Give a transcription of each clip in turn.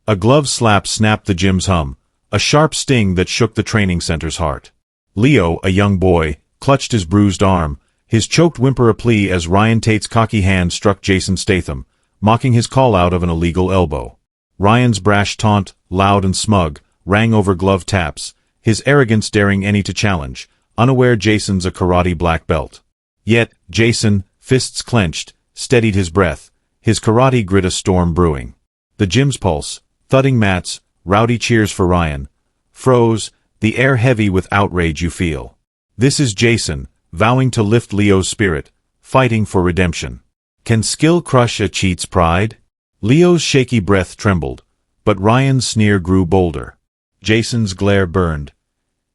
A glove slap snapped the gym's hum, a sharp sting that shook the training center's heart. Leo, a young boy, clutched his bruised arm, his choked whimper a plea as Ryan Tate's cocky hand struck Jason Statham, mocking his call-out of an illegal elbow. Ryan's brash taunt, loud and smug, rang over glove taps, his arrogance daring any to challenge, unaware Jason's a karate black belt. Yet, Jason, fists clenched, steadied his breath, his karate grit a storm brewing. The gym's pulse, thudding mats, rowdy cheers for Ryan, froze, the air heavy with outrage you feel. This is Jason, vowing to lift Leo's spirit, fighting for redemption. Can skill crush a cheat's pride? Leo's shaky breath trembled, but Ryan's sneer grew bolder. Jason's glare burned,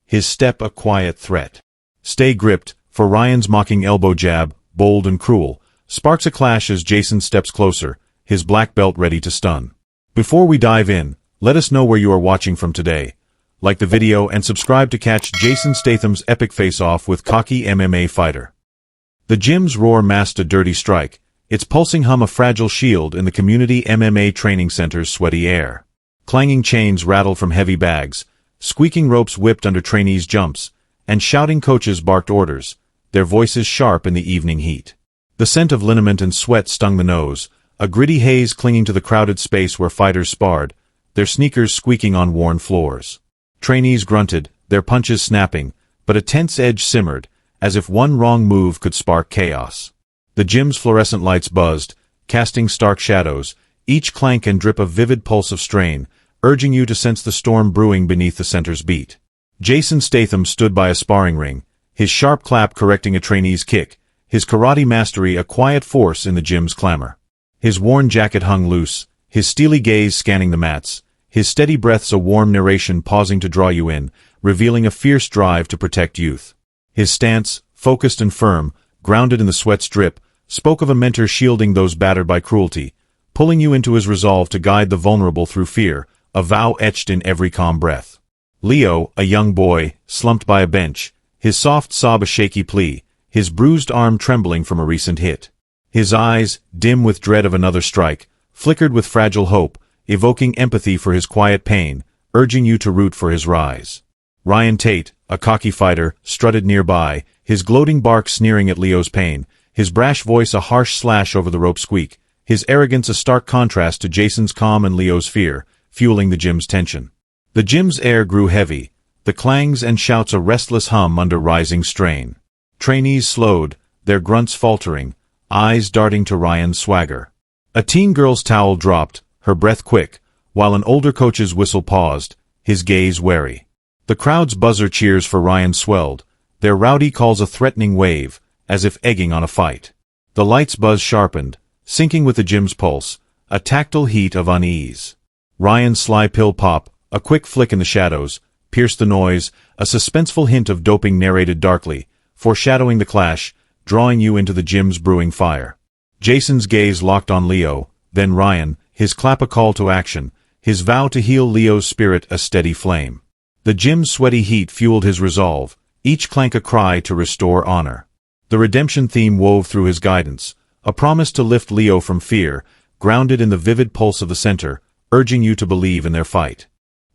his step a quiet threat. Stay gripped, for Ryan's mocking elbow jab, bold and cruel, sparks a clash as Jason steps closer, his black belt ready to stun. Before we dive in, let us know where you are watching from today. Like the video and subscribe to catch Jason Statham's epic face-off with cocky MMA fighter. The gym's roar masked a dirty strike, its pulsing hum a fragile shield in the community MMA training center's sweaty air. Clanging chains rattled from heavy bags, squeaking ropes whipped under trainees' jumps, and shouting coaches barked orders, their voices sharp in the evening heat. The scent of liniment and sweat stung the nose, a gritty haze clinging to the crowded space where fighters sparred, their sneakers squeaking on worn floors. Trainees grunted, their punches snapping, but a tense edge simmered, as if one wrong move could spark chaos. The gym's fluorescent lights buzzed, casting stark shadows, each clank and drip a vivid pulse of strain, urging you to sense the storm brewing beneath the center's beat. Jason Statham stood by a sparring ring, his sharp clap correcting a trainee's kick, his karate mastery a quiet force in the gym's clamor. His worn jacket hung loose, his steely gaze scanning the mats, his steady breaths a warm narration pausing to draw you in, revealing a fierce drive to protect youth. His stance, focused and firm, grounded in the sweat's drip, spoke of a mentor shielding those battered by cruelty, pulling you into his resolve to guide the vulnerable through fear, a vow etched in every calm breath. Leo, a young boy, slumped by a bench, his soft sob a shaky plea, his bruised arm trembling from a recent hit. His eyes, dim with dread of another strike, flickered with fragile hope, evoking empathy for his quiet pain, urging you to root for his rise. Ryan Tate, a cocky fighter, strutted nearby, his gloating bark sneering at Leo's pain, his brash voice a harsh slash over the rope squeak, his arrogance a stark contrast to Jason's calm and Leo's fear, fueling the gym's tension. The gym's air grew heavy, the clangs and shouts a restless hum under rising strain. Trainees slowed, their grunts faltering, eyes darting to Ryan's swagger. A teen girl's towel dropped, her breath quick, while an older coach's whistle paused, his gaze wary. The crowd's buzzer cheers for Ryan swelled, their rowdy calls a threatening wave, as if egging on a fight. The light's buzz sharpened, syncing with the gym's pulse, a tactile heat of unease. Ryan's sly pill pop, a quick flick in the shadows, pierced the noise, a suspenseful hint of doping narrated darkly, foreshadowing the clash, drawing you into the gym's brewing fire. Jason's gaze locked on Leo, then Ryan, his clap a call to action, his vow to heal Leo's spirit a steady flame. The gym's sweaty heat fueled his resolve, each clank a cry to restore honor. The redemption theme wove through his guidance, a promise to lift Leo from fear, grounded in the vivid pulse of the center, urging you to believe in their fight.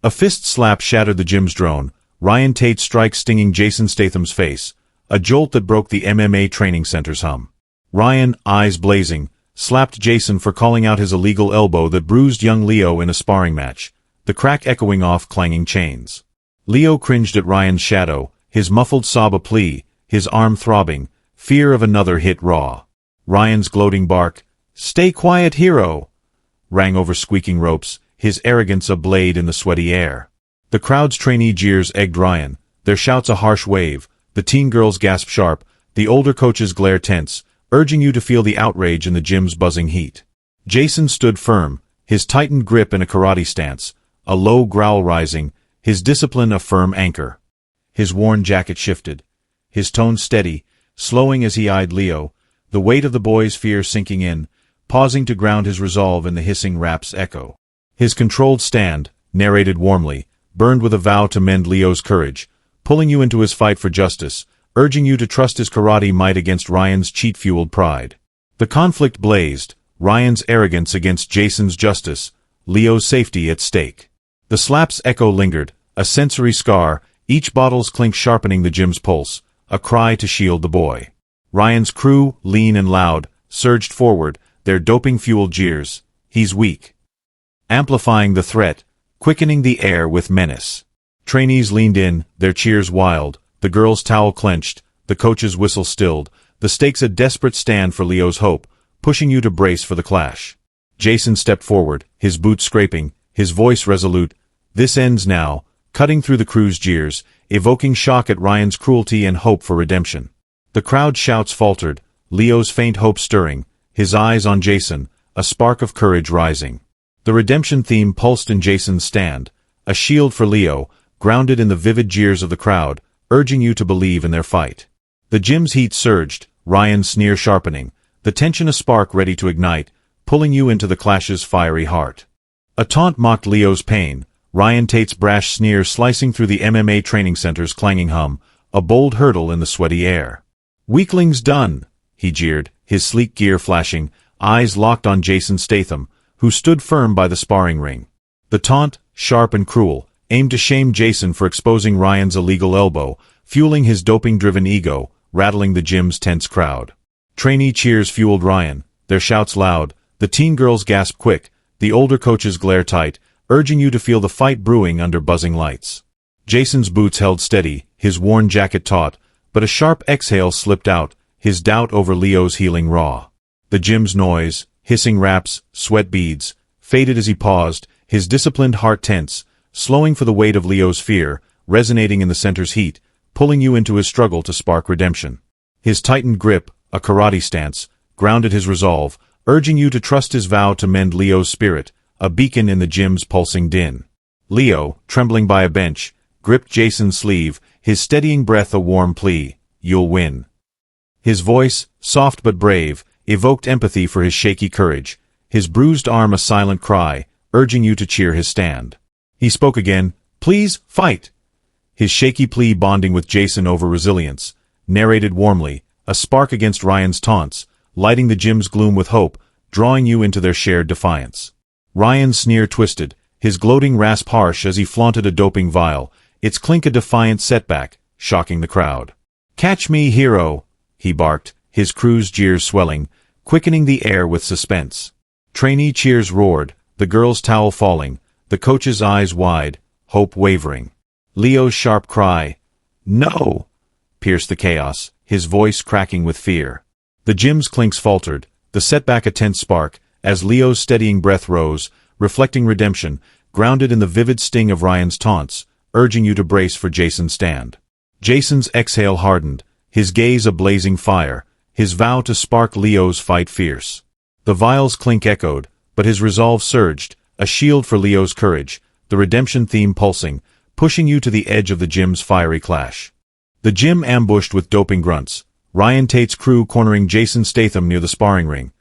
A fist slap shattered the gym's drone, Ryan Tate's strike stinging Jason Statham's face, a jolt that broke the MMA training center's hum. Ryan, eyes blazing, slapped Jason for calling out his illegal elbow that bruised young Leo in a sparring match, the crack echoing off clanging chains. Leo cringed at Ryan's shadow, his muffled sob a plea, his arm throbbing, fear of another hit raw. Ryan's gloating bark, "Stay quiet, hero!" rang over squeaking ropes, his arrogance a blade in the sweaty air. The crowd's trainee jeers egged Ryan, their shouts a harsh wave, the teen girls gasp sharp, the older coaches glare tense, urging you to feel the outrage in the gym's buzzing heat. Jason stood firm, his tightened grip in a karate stance, a low growl rising, his discipline a firm anchor. His worn jacket shifted, his tone steady, slowing as he eyed Leo, the weight of the boy's fear sinking in, pausing to ground his resolve in the hissing rap's echo. His controlled stand, narrated warmly, burned with a vow to mend Leo's courage, pulling you into his fight for justice, urging you to trust his karate might against Ryan's cheat-fueled pride. The conflict blazed, Ryan's arrogance against Jason's justice, Leo's safety at stake. The slap's echo lingered, a sensory scar, each bottle's clink sharpening the gym's pulse, a cry to shield the boy. Ryan's crew, lean and loud, surged forward, their doping-fueled jeers. "He's weak," amplifying the threat, quickening the air with menace. Trainees leaned in, their cheers wild, the girl's towel clenched, the coach's whistle stilled, the stakes a desperate stand for Leo's hope, pushing you to brace for the clash. Jason stepped forward, his boots scraping, his voice resolute. "This ends now," cutting through the crew's jeers, evoking shock at Ryan's cruelty and hope for redemption. The crowd's shouts faltered, Leo's faint hope stirring, his eyes on Jason, a spark of courage rising. The redemption theme pulsed in Jason's stand, a shield for Leo, grounded in the vivid jeers of the crowd, urging you to believe in their fight. The gym's heat surged, Ryan's sneer sharpening, the tension a spark ready to ignite, pulling you into the clash's fiery heart. A taunt mocked Leo's pain, Ryan Tate's brash sneer slicing through the MMA training center's clanging hum, a bold hurdle in the sweaty air. "Weakling's done," he jeered, his sleek gear flashing, eyes locked on Jason Statham, who stood firm by the sparring ring. The taunt, sharp and cruel, aimed to shame Jason for exposing Ryan's illegal elbow, fueling his doping-driven ego, rattling the gym's tense crowd. Trainee cheers fueled Ryan, their shouts loud, the teen girls gasp quick, the older coaches glare tight, urging you to feel the fight brewing under buzzing lights. Jason's boots held steady, his worn jacket taut, but a sharp exhale slipped out, his doubt over Leo's healing raw. The gym's noise, hissing raps, sweat beads, faded as he paused, his disciplined heart tense, slowing for the weight of Leo's fear, resonating in the center's heat, pulling you into his struggle to spark redemption. His tightened grip, a karate stance, grounded his resolve, urging you to trust his vow to mend Leo's spirit, a beacon in the gym's pulsing din. Leo, trembling by a bench, gripped Jason's sleeve, his steadying breath a warm plea, "You'll win." His voice, soft but brave, evoked empathy for his shaky courage, his bruised arm a silent cry, urging you to cheer his stand. He spoke again, "Please, fight!" His shaky plea bonding with Jason over resilience, narrated warmly, a spark against Ryan's taunts, lighting the gym's gloom with hope, drawing you into their shared defiance. Ryan's sneer twisted, his gloating rasp harsh as he flaunted a doping vial, its clink a defiant setback, shocking the crowd. "Catch me, hero!" he barked, his crew's jeers swelling, quickening the air with suspense. Trainee cheers roared, the girl's towel falling, the coach's eyes wide, hope wavering. Leo's sharp cry, "No!" pierced the chaos, his voice cracking with fear. The gym's clinks faltered, the setback a tense spark, as Leo's steadying breath rose, reflecting redemption, grounded in the vivid sting of Ryan's taunts, urging you to brace for Jason's stand. Jason's exhale hardened, his gaze a blazing fire, his vow to spark Leo's fight fierce. The vial's clink echoed, but his resolve surged, a shield for Leo's courage, the redemption theme pulsing, pushing you to the edge of the gym's fiery clash. The gym ambushed with doping grunts, Ryan Tate's crew cornering Jason Statham near the sparring ring,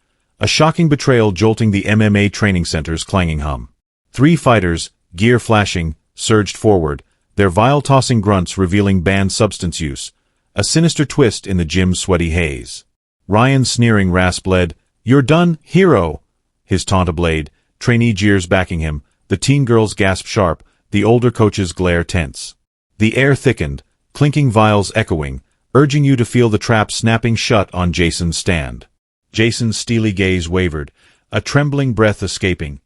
a shocking betrayal jolting the MMA training center's clanging hum. 3 fighters, gear flashing, surged forward, their vial-tossing grunts revealing banned substance use, a sinister twist in the gym's sweaty haze. Ryan's sneering rasp led, "You're done, hero!" His taunt ablaze, trainee jeers backing him, the teen girls gasp sharp, the older coaches glare tense. The air thickened, clinking vials echoing, urging you to feel the trap snapping shut on Jason's stand. Jason's steely gaze wavered, a trembling breath escaping,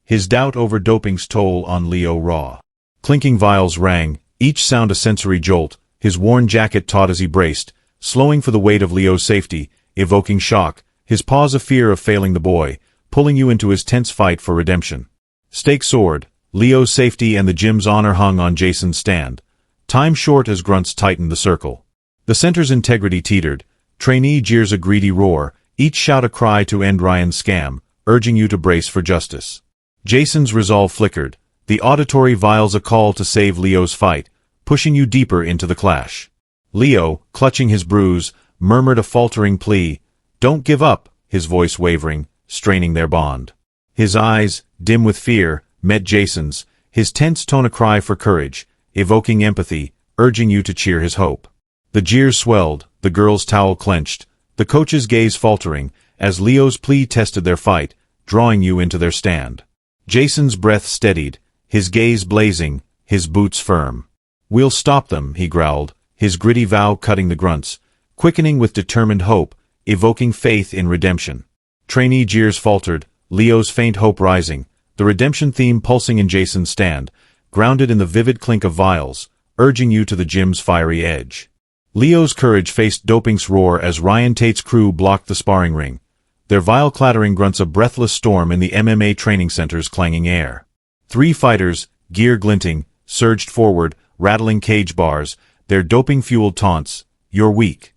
his doubt over doping's toll on Leo raw. Clinking vials rang, each sound a sensory jolt, his worn jacket taut as he braced, slowing for the weight of Leo's safety, evoking shock, his pause a fear of failing the boy, pulling you into his tense fight for redemption. Stakes soared, Leo's safety and the gym's honor hung on Jason's stand, time short as grunts tightened the circle. The center's integrity teetered, trainee jeers a greedy roar, each shout a cry to end Ryan's scam, urging you to brace for justice. Jason's resolve flickered, the auditory vials a call to save Leo's fight, pushing you deeper into the clash. Leo, clutching his bruise, murmured a faltering plea, "Don't give up," his voice wavering, straining their bond. His eyes, dim with fear, met Jason's, his tense tone a cry for courage, evoking empathy, urging you to cheer his hope. The jeers swelled, the girl's towel clenched, the coach's gaze faltering, as Leo's plea tested their fight, drawing you into their stand. Jason's breath steadied, his gaze blazing, his boots firm. "We'll stop them," he growled, his gritty vow cutting the grunts, quickening with determined hope, evoking faith in redemption. Trainee jeers faltered, Leo's faint hope rising, the redemption theme pulsing in Jason's stand, grounded in the vivid clink of vials, urging you to the gym's fiery edge. Leo's courage faced doping's roar as Ryan Tate's crew blocked the sparring ring, their vile clattering grunts a breathless storm in the MMA training center's clanging air. 3 fighters, gear glinting, surged forward, rattling cage bars, their doping-fueled taunts, "You're weak,"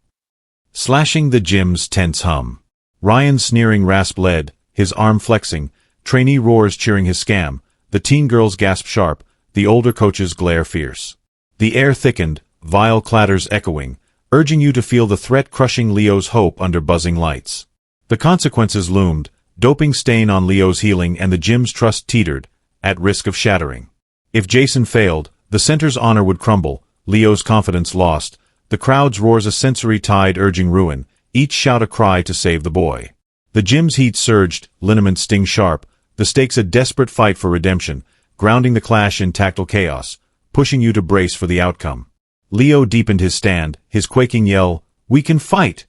slashing the gym's tense hum. Ryan's sneering rasp led, his arm flexing, trainee roars cheering his scam, the teen girls gasp sharp, the older coaches glare fierce. The air thickened, vile clatters echoing, urging you to feel the threat crushing Leo's hope under buzzing lights. The consequences loomed, doping stain on Leo's healing and the gym's trust teetered, at risk of shattering. If Jason failed, the center's honor would crumble, Leo's confidence lost, the crowd's roars a sensory tide urging ruin, each shout a cry to save the boy. The gym's heat surged, lineaments sting sharp, the stakes a desperate fight for redemption, grounding the clash in tactile chaos, pushing you to brace for the outcome. Leo deepened his stand, his quaking yell, "We can fight!"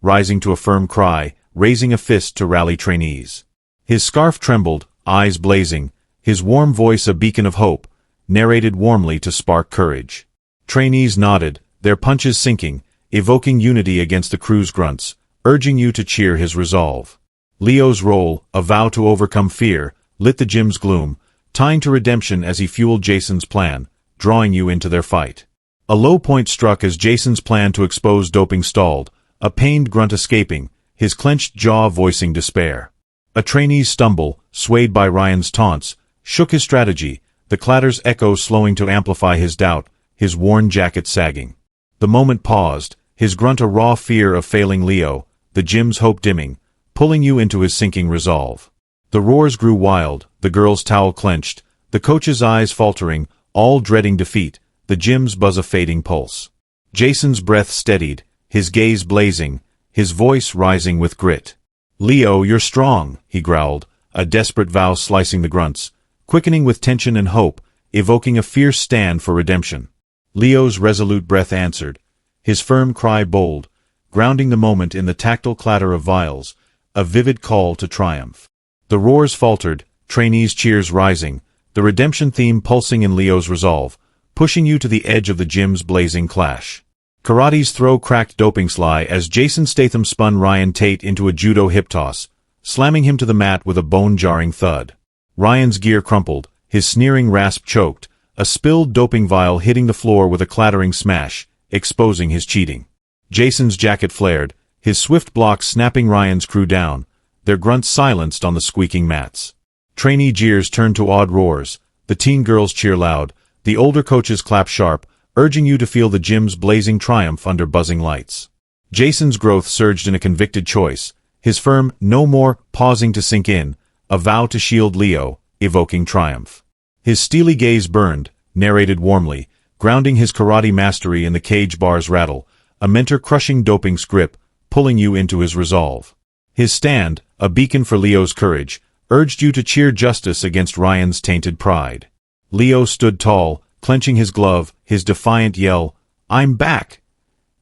rising to a firm cry, raising a fist to rally trainees. His scarf trembled, eyes blazing, his warm voice a beacon of hope, narrated warmly to spark courage. Trainees nodded, their punches sinking, evoking unity against the crew's grunts, urging you to cheer his resolve. Leo's role, a vow to overcome fear, lit the gym's gloom, tying to redemption as he fueled Jason's plan, drawing you into their fight. A low point struck as Jason's plan to expose doping stalled, a pained grunt escaping, his clenched jaw voicing despair. A trainee's stumble, swayed by Ryan's taunts, shook his strategy, the clatter's echo slowing to amplify his doubt, his worn jacket sagging. The moment paused, his grunt a raw fear of failing Leo, the gym's hope dimming, pulling you into his sinking resolve. The roars grew wild, the girl's towel clenched, the coach's eyes faltering, all dreading defeat, the gym's buzz a fading pulse. Jason's breath steadied, his gaze blazing, his voice rising with grit. "Leo, you're strong," he growled, a desperate vow slicing the grunts, quickening with tension and hope, evoking a fierce stand for redemption. Leo's resolute breath answered, his firm cry bold, grounding the moment in the tactile clatter of vials, a vivid call to triumph. The roars faltered, trainees' cheers rising, the redemption theme pulsing in Leo's resolve, pushing you to the edge of the gym's blazing clash. Karate's throw cracked doping sly as Jason Statham spun Ryan Tate into a judo hip toss, slamming him to the mat with a bone-jarring thud. Ryan's gear crumpled, his sneering rasp choked, a spilled doping vial hitting the floor with a clattering smash, exposing his cheating. Jason's jacket flared, his swift block snapping Ryan's crew down, their grunts silenced on the squeaking mats. Trainee jeers turned to awed roars, the teen girls cheer loud, the older coaches clap sharp, urging you to feel the gym's blazing triumph under buzzing lights. Jason's growth surged in a convicted choice, his firm "no more" pausing to sink in, a vow to shield Leo, evoking triumph. His steely gaze burned, narrated warmly, grounding his karate mastery in the cage bar's rattle, a mentor crushing doping's grip, pulling you into his resolve. His stand, a beacon for Leo's courage, urged you to cheer justice against Ryan's tainted pride. Leo stood tall, clenching his glove, his defiant yell, "I'm back!"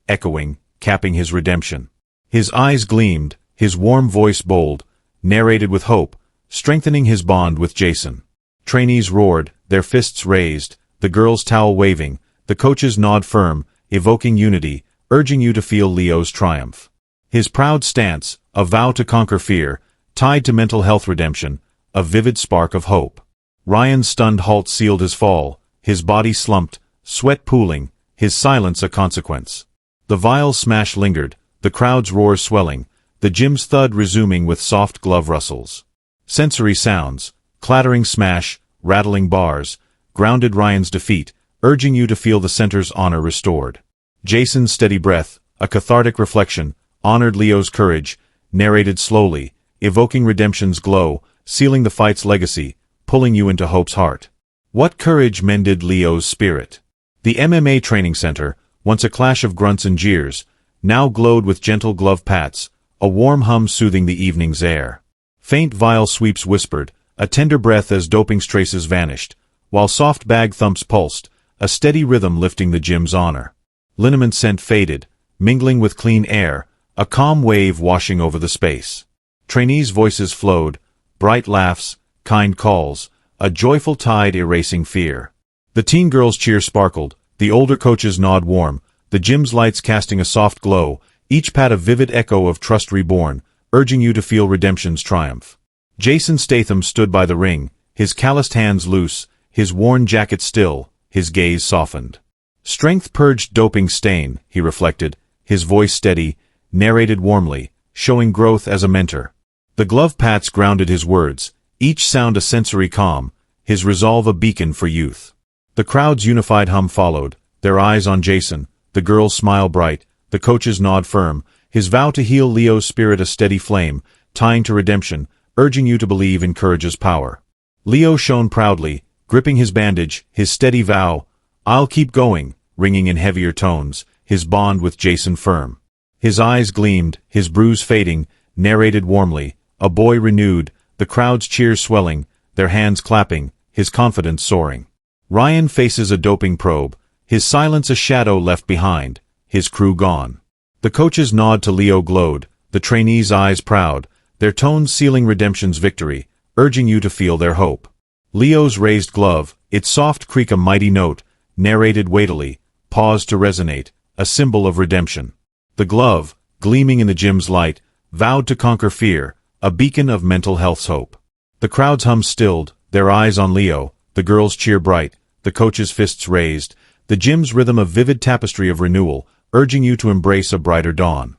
echoing, capping his redemption. His eyes gleamed, his warm voice bold, narrated with hope, strengthening his bond with Jason. Trainees roared, their fists raised, the girls' towel waving, the coaches nod firm, evoking unity, urging you to feel Leo's triumph. His proud stance, a vow to conquer fear, tied to mental health redemption, a vivid spark of hope. Ryan's stunned halt sealed his fall, his body slumped, sweat pooling, his silence a consequence. The vile smash lingered, the crowd's roars swelling, the gym's thud resuming with soft glove rustles. Sensory sounds, clattering smash, rattling bars, grounded Ryan's defeat, urging you to feel the center's honor restored. Jason's steady breath, a cathartic reflection, honored Leo's courage, narrated slowly, evoking redemption's glow, sealing the fight's legacy, pulling you into hope's heart. What courage mended Leo's spirit? The MMA training center, once a clash of grunts and jeers, now glowed with gentle glove pats, a warm hum soothing the evening's air. Faint vial sweeps whispered, a tender breath as doping traces vanished, while soft bag thumps pulsed, a steady rhythm lifting the gym's honor. Liniment scent faded, mingling with clean air, a calm wave washing over the space. Trainees' voices flowed, bright laughs, kind calls, a joyful tide erasing fear. The teen girls' cheer sparkled, the older coaches' nod warm, the gym's lights casting a soft glow, each pat a vivid echo of trust reborn, urging you to feel redemption's triumph. Jason Statham stood by the ring, his calloused hands loose, his worn jacket still, his gaze softened. Strength purged doping stain, he reflected, his voice steady, narrated warmly, showing growth as a mentor. The glove pats grounded his words, each sound a sensory calm, his resolve a beacon for youth. The crowd's unified hum followed, their eyes on Jason, the girl's smile bright, the coach's nod firm, his vow to heal Leo's spirit a steady flame, tying to redemption, urging you to believe in courage's power. Leo shone proudly, gripping his bandage, his steady vow, "I'll keep going," ringing in heavier tones, his bond with Jason firm. His eyes gleamed, his bruise fading, narrated warmly, a boy renewed, the crowd's cheers swelling, their hands clapping, his confidence soaring. Ryan faces a doping probe, his silence a shadow left behind, his crew gone. The coach's nod to Leo glowed, the trainees' eyes proud, their tones sealing redemption's victory, urging you to feel their hope. Leo's raised glove, its soft creak a mighty note, narrated weightily, paused to resonate, a symbol of redemption. The glove, gleaming in the gym's light, vowed to conquer fear, a beacon of mental health's hope. The crowd's hum stilled, their eyes on Leo, the girls' cheer bright, the coach's fists raised, the gym's rhythm a vivid tapestry of renewal, urging you to embrace a brighter dawn.